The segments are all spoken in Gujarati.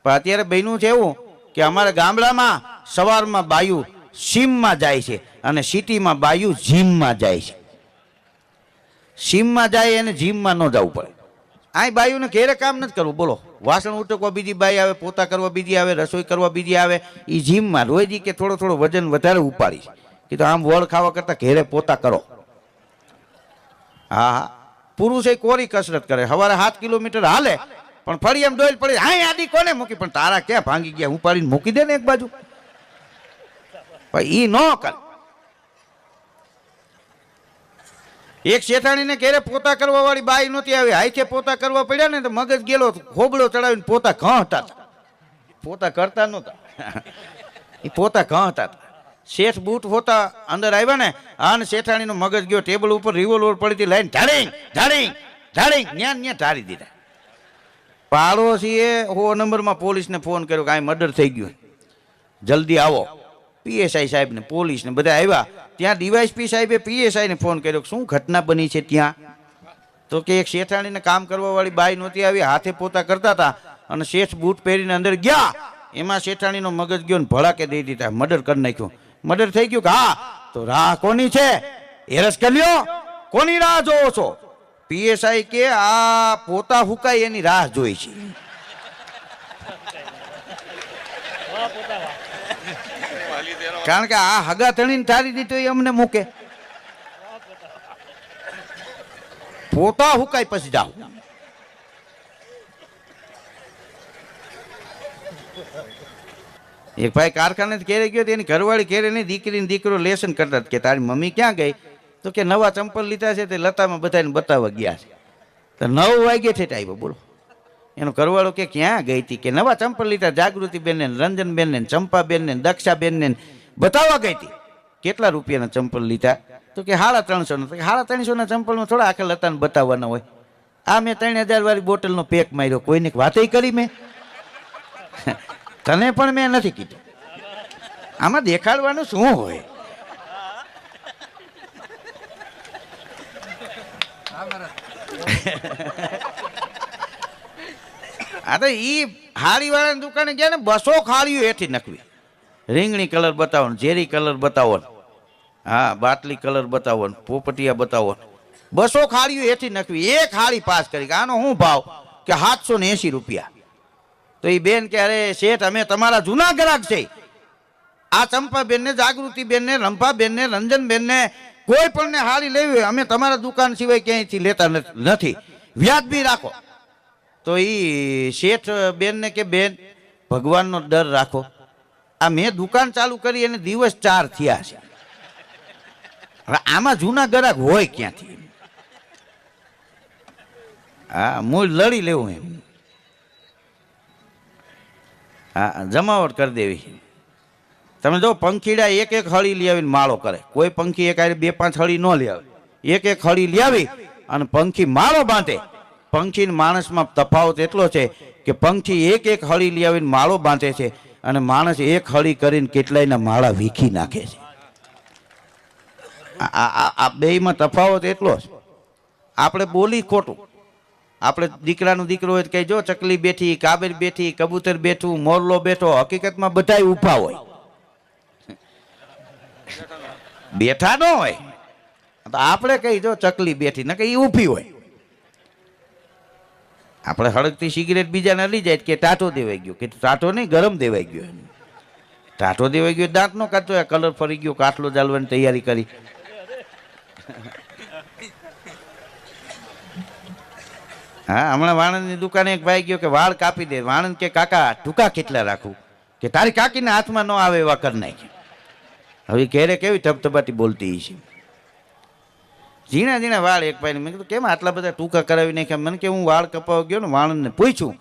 પણ અત્યારે બન્યું છે એવું કે અમારા ગામડામાં સવારમાં બાયું સીમમાં જાય છે અને સિટીમાં બાયું જીમમાં જાય છે. સીમમાં જાય અને જીમમાં ન જવું પડે. આ બાયુને ઘેરે કામ નથી કરવું. બોલો, વાસણ ઉટકવા બીજી બાઈ આવે, પોતા કરવા બીજી આવે, રસોઈ કરવા બીજી આવે. એ જીમમાં રોજ કે થોડો થોડો વજન વધારે ઉપાડી કે તો આમ વળ ખાવા કરતા ઘેરે પોતા કરો. હા હા, પુરુષ એ કોરી કસરત કરે, સવારે 7 કિલોમીટર હાલે પણ ફરી એમ ડોલ પડી, હા આદી કોને મૂકી, પણ તારા ક્યાં ભાંગી ગયા, હું પાડીને મૂકી દે ને એક બાજુ. ઈ ન કર. એક શેઠાણીને ઘેરે પોતા કરવા વાળી બાઈ નહોતી આવી, હાઈથે પોતા કરવા પડ્યા ને તો મગજ ગેલો, હોબળો ચડાવીને પોતા ઘાંટા હતા. પોતા કરતા નહોતા, એ પોતા ઘાંટા હતા. શેઠ બૂટ હોતા અંદર આવ્યા ને, અને શેઠાણીનો મગજ ગયો ટેબલ ઉપર, રિવોલ્વર પડી હતી, લાઈન ઢાળીંગ ઢાળીંગ ઢાળીંગ ન્યા ન્યા ઢાળી દીધા. પાડોશીએ 100 નંબરમાં પોલીસને ફોન કર્યો કે આ મર્ડર થઈ ગયું, જલ્દી આવો. પીએસઆઈ સાહેબ ને પોલીસ ને બધા આવ્યા. ત્યાં ડીવાયએસપી સાહેબે પીએસઆઈ ને ફોન કર્યો, શું ઘટના બની છે ત્યાં? તો કે એક શેઠાણીને કામ કરવા વાળી બાઈ નહોતી આવી, હાથે પોતા કરતા હતા અને શેઠ બૂટ પહેરીને અંદર ગયા. એમાં શેઠાણીનો મગજ ગયો ને ભડાકે દઈ દીધા, મર્ડર કરી નાખ્યું. મર્ડર થઈ ગયું કે હા, તો રાહ કોની છે? હેરસ કરી લ્યો, કોની રાહ જોવો છો? પીએસઆઈ કે આ પોતા હુકાય એની રાહ જોઈ છે. કારણ કે આ હગા ધણીને ઠારી દીધો એ અમને મૂકે. પોતા હુકાય પછી જાઓ. એક ભાઈ કારખાને ઘેરે ગયો, એની ઘરવાળી ઘેરે નહીં, દીકરીને દીકરો લેસન કરતા કે તારી મમ્મી ક્યાં ગઈ? તો કે નવા ચંપલ લીધા છે તે લતામાં બધાને બતાવવા ગયા છે. તો 9 વાગે છે આવ્યો. બોલો, એનો ઘરવાળો કે ક્યાં ગઈ હતી? કે નવા ચંપલ લીધા, જાગૃતિબેન ને, રંજનબેન ને, ચંપાબેન ને, દક્ષાબેન ને બતાવવા ગઈ હતી. કેટલા રૂપિયાના ચંપલ લીધા? તો કે 350 ના. 350 ચંપલમાં થોડા આખા લતાને બતાવવાના હોય. આ મેં 3000 વાળી બોટલનો પેક માર્યો, કોઈને વાતય કરી મેં? તને પણ મેં નથી કીધું. આમાં દેખાડવાનું શું હોય? આ તો ઈ હાડી વાળાની દુકાને ગયા ને, 200 ખાડીઓ હેઠી નખવી. રીંગણી કલર બતાવો, ઝેરી કલર બતાવો, હા બાટલી કલર બતાવો, પોપટિયા બતાવો, 200 ખાડીઓ હેઠી નખવી. એક હાડી પાસ કરી. આનો શું ભાવ? કે 780 રૂપિયા. તો એ બેન કે અરે શેઠ, અમે તમારા જૂના ગ્રાહક છે. આ ચંપાબેન ને, જાગૃતિબેન ને, રંભાબેન ને, રંજનબેન ને કોઈ પણ ને હાડી લેવી હોય, અમે તમારા દુકાન સિવાય ક્યાંયથી લેતા નથી, વ્યાજબી રાખો. તો એ શેઠ બેન ને કે બેન, ભગવાનનો ડર રાખો. આ મેં દુકાન ચાલુ કરી અને દિવસ 4 થયા છે. હવે આમાં જૂના ગ્રાહક હોય ક્યાંથી? હા, મૂળ લડી લેવું એમ. હા, જમાવટ કરી દેવી. તમે જો પંખીડા એક હળી લઈ આવીને માળો કરે. કોઈ પંખી એક 2-5 હળી ન લઈ આવે, એક હળી લઈ આવી અને પંખી માળો બાંધે. પંખી ને માણસમાં તફાવત એટલો છે કે પંખી એક હળી લઈ આવીને માળો બાંધે છે અને માણસ એક હળી કરીને કેટલાયના માળા વીખી નાખે છે. આ બેયમાં તફાવત એટલો છે. આપણે બોલી ખોટું. આપણે દીકરાનો દીકરો હોય કઈ જો ચકલી બેઠી, કાબર બેઠી, કબૂતર બેઠું, મોરલો બેઠો. હકીકતમાં બધાય ઊભા હોય, બેઠા ન હોય. તો આપણે કઈ જો ચકલી બેઠી ને કઈ ઊભી હોય. આપણે હળગતી સિગરેટ બીજાને લઈ જાય કે ટાટો દેવાઈ ગયો, કે ટાટો નહીં ગરમ દેવાઈ ગયો. ટાટો દેવાઈ ગયો, દાંત નો કાઢતો, કલર ફરી ગયો, કાટલો ચાલવાની તૈયારી કરી. હા, હમણાં વાણંદની દુકાને એક ભાઈ ગયો કે વાળ કાપી દે. વાણંદ કે કાકા ટૂંકા કેટલા રાખું? કે તારી કાકીને હાથમાં ન આવે એવા કરી નાખે. હવે ઘેરે કેવી ધબધબાટી બોલતી છે. ઝીણા ઝીણા વાળ એક ભાઈને મેં કીધું કેમ આટલા બધા ટૂંકા કરાવી નાખ્યા? મને કે હું વાળ કપાવા ગયો ને, વાણંદને પૂછ્યું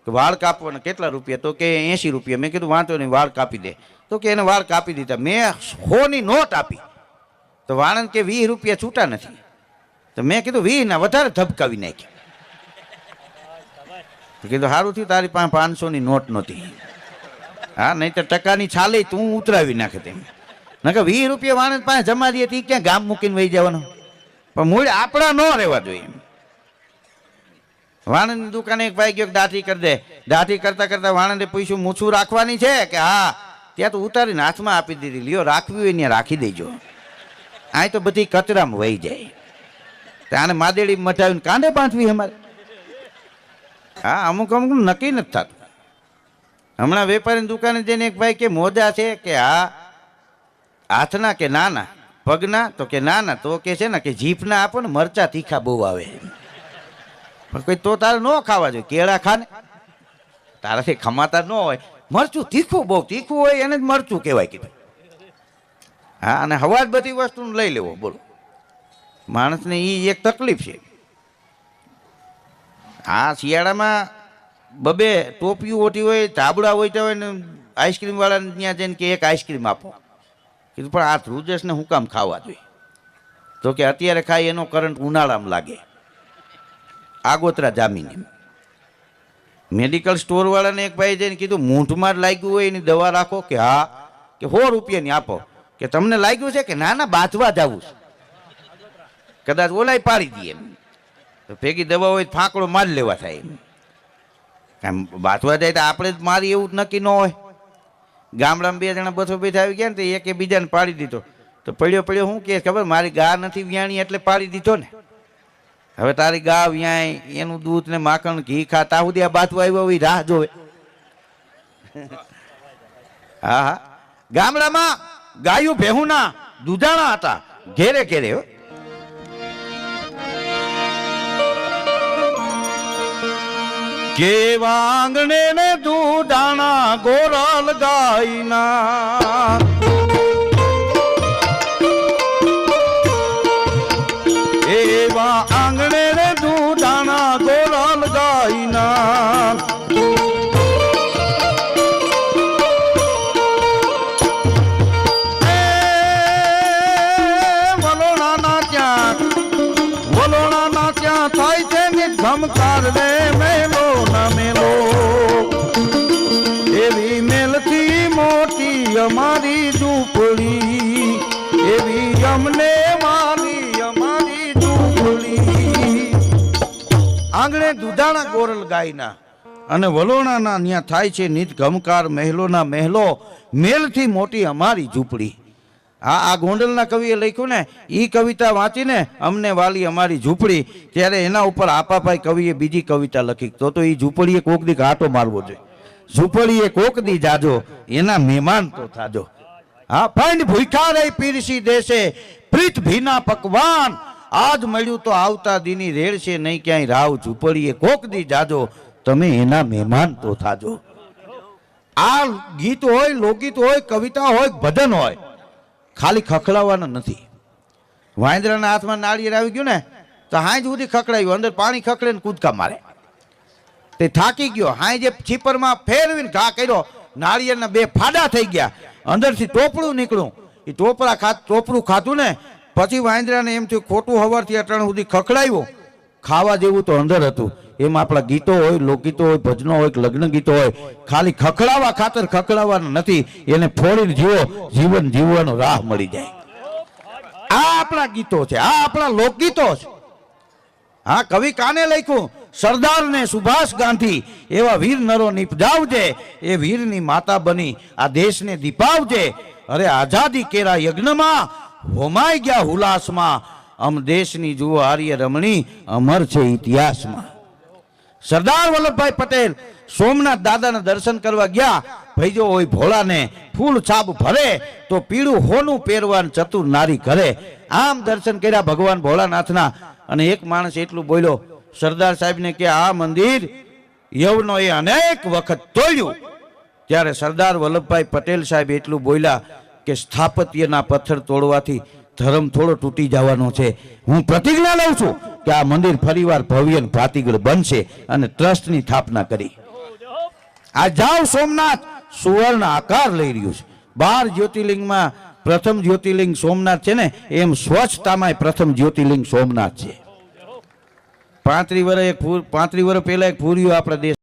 કે વાળ કાપવાના કેટલા રૂપિયા? તો કે 80 રૂપિયા. મેં કીધું વાંધો નહીં, વાળ કાપી દે. તો કે એને વાળ કાપી દીધા. મેં 100ની નોટ આપી તો વાણંદ કે 20 રૂપિયા છૂટા નથી. તો મેં કીધું 20 ના વધારે ધબકાવી નાખ્યા. કીધું સારું થયું તારી પાસે 500ની નોટ નહોતી. હા, નહીં તો ટકાની છાલે તું ઉતરાવી નાખે તેમ. ના કે 20 રૂપિયા વાણંદ પાસે જમા દે હતી, ક્યાં ગામ મૂકીને વહી જવાનો? પણ મૂળ આપણા ન રહેવા જોઈએ. વાણંદની દુકાને એક ભાઈ ગયો દાઢી કરી દે. દાઢી કરતા કરતા વાણંદે પૂછ્યું મૂછું રાખવાની છે કે હા? ત્યાં તો ઉતારીને હાથમાં આપી દીધી. લ્યો રાખવી હોય ત્યાં રાખી દેજો, આ તો બધી કચરામાં વહી જાય. આને માદેડી મચાવીને કાંડે બાંધવી અમારે? હા, અમુક અમુક નક્કી નથી થતું. હમણાં વેપારીની દુકાને જઈને એક ભાઈ કે મોજા છે કે હા? હાથના કે નાના? પગના? તો કે નાના. તો કે છે ને કે જીભના આપો ને, મરચા તીખા બહુ આવે. પણ કોઈ તો તારે ન ખાવા જોઈએ, કેળા ખાને, તારાથી ખમાતા ન હોય. મરચું તીખું, બહુ તીખું હોય એને જ મરચું કહેવાય કીધું. હા, અને હવા જ બધી વસ્તુને લઈ લેવો. બોલો, માણસને એ એક તકલીફ છે. આ શિયાળામાં બબે ટોપિયું ઓટી હોય, ધાબળા હોય ને આઈસ્ક્રીમ વાળાને ત્યાં જઈને કે એક આઈસ્ક્રીમ આપો. કીધું પણ આ ધ્રુજસને હું કામ ખાવા જોઈએ? તો કે અત્યારે ખાય એનો કરંટ ઉનાળામાં લાગે, આગોતરા જામીને. મેડિકલ સ્ટોર વાળાને એક ભાઈ જઈને કીધું મૂંઢમાં જ લાગ્યું હોય એની દવા રાખો કે હા? કે 100 રૂપિયાની આપો. કે તમને લાગ્યું છે કે ના ના બાથવા જવું છે, કદાચ ઓલાય પાડી દઈએ. તો ભેગી દવા હોય ફાંકડો માર લેવા થાય. કામ બાથવા જાય તો આપણે જ મારી એવું જ નક્કી ન હોય. ગામડામાં 2 જણા બસો બેઠા આવી ગયા ને તો એકે બીજાને પાડી દીધો. તો પડ્યો પડ્યો શું કે ખબર, મારી ગા નથી વ્યાણી એટલે પાડી દીધો ને. હવે તારી ગા વ્યાય, એનું દૂધ ને માખણ ઘી ખાતા સુધી આ બાથવા આવ્યો હોય રાહ જોવે. હા હા, ગામડામાં ગાયું ભેહુના દૂધાણા હતા ઘેરે ઘેરે. કેવા આંગણે ને દૂધાણા ગોરલ ગાયના, એવા આંગણે ને દૂધાણા ગોરલ ગાયના. વલોણાના ત્યાં થાય છે ને ધમકાર રે મેલો ના મેલો, એવી મેલથી મોટી અમારી ઝૂંપડી, એવી અમને મારી અમારી ઝૂંપડી. આંગણે દૂધાણા ગોરલ ગાયના અને વલોણાના ત્યાં થાય છે નિત ગમકાર મહેલોના મહેલો, મેલથી મોટી અમારી ઝૂંપડી. આ ગોંડલના કવિએ લખ્યું ને, એ કવિતા વાંચીને અમને વાલી અમારી ઝૂંપડી. ત્યારે એના ઉપર આપાભાઈ કવિએ બીજી કવિતા લખી. તો એ ઝૂંપડીએ કોક દી ઘાટો મારવો જોઈએ. ઝૂંપડીએ કોક દી જાજો, એના મહેમાન તો થાજો. હા, ફંડ ભૂખા રહી પીરસી દેશે પ્રીત ભીના પકવાન, આજ મળ્યું તો આવતા દીની રેડશે નહીં ક્યાંય રાવ. ઝૂંપડીએ કોક દી જાજો, તમે એના મહેમાન તો થાજો. આ ગીત હોય, લોકગીત હોય, કવિતા હોય, ભજન હોય, ખાલી ખખડાવવાના નથી. વાંદરાના હાથમાં નાળિયેર આવી ગયું ને તો હાંજ સુધી ખખડાવ્યું, અંદર પાણી ખખડે ને કૂદકા મારે. તે થાકી ગયો, હાંજે છીપરમાં ફેરવીને ઘા કર્યો, નાળિયેરના 2 ફાડા થઈ ગયા, અંદરથી ટોપડું નીકળ્યું. એ ટોપરું ખાધું ને પછી વાંદરાને એમ થયું ખોટું હવારથી અટાણ સુધી ખખડાવ્યું, ખાવા જેવું તો અંદર હતું. એમ આપણા ગીતો હોય, લોકગીતો હોય, ભજનો હોય, લગ્ન ગીતો હોય, ખાલી ખખડાવવા ખાતર ખખડાવવાના નથી. એને ફોડીને જીવો, જીવન જીવવાનો રાહ મળી જાય. આ આપણા ગીતો છે, આ આપણા લોકગીતો છે. હા, કવિ કાને લખ્યું, સરદાર ને સુભાષ ગાંધી એવા વીર નરો નિપજાવજે, એ વીરની માતા બની આ દેશને દીપાવજે. અરે આઝાદી કેરા યજ્ઞમાં હોમાઈ ગયા હુલાસમાં, અમ દેશની જુઓ આર્ય રમણી અમર છે ઇતિહાસમાં. સરદાર વલ્લભભાઈ પટેલ સોમનાથ દાદાના દર્શન કરવા ગયા. ભઈજો હોય ભોળાને ફૂલ છાપ ભરે, તો પીળું હોનું પહેરવાન ચતુર નારી ઘરે. આમ દર્શન કર્યા ભગવાન ભોળાનાથના. અને એક માણસ એટલું બોલ્યો સરદાર સાહેબને કે આ મંદિર યવનોએ અનેક વખત તોડ્યું. ત્યારે સરદાર વલ્લભભાઈ પટેલ સાહેબ એટલું બોલ્યા કે સ્થાપત્યના પથ્થર તોડવાથી ધર્મ થોડો તૂટી જવાનો છે. હું પ્રતિજ્ઞા લઉં છું કે આ મંદિર ફરીવાર ભવ્ય ભાતીગળ બનશે, અને ટ્રસ્ટની સ્થાપના કરી. આ જાવ સોમનાથ સુવર્ણ આકાર લઈ રહ્યું છે. 12 જ્યોતિર્લિંગમાં પ્રથમ જ્યોતિર્લિંગ સોમનાથ છે ને, એમ સ્વચ્છતામાં પ્રથમ જ્યોતિર્લિંગ સોમનાથ છે. 35 વર્ષ પહેલા એક પૂર્યું આપણા દેશ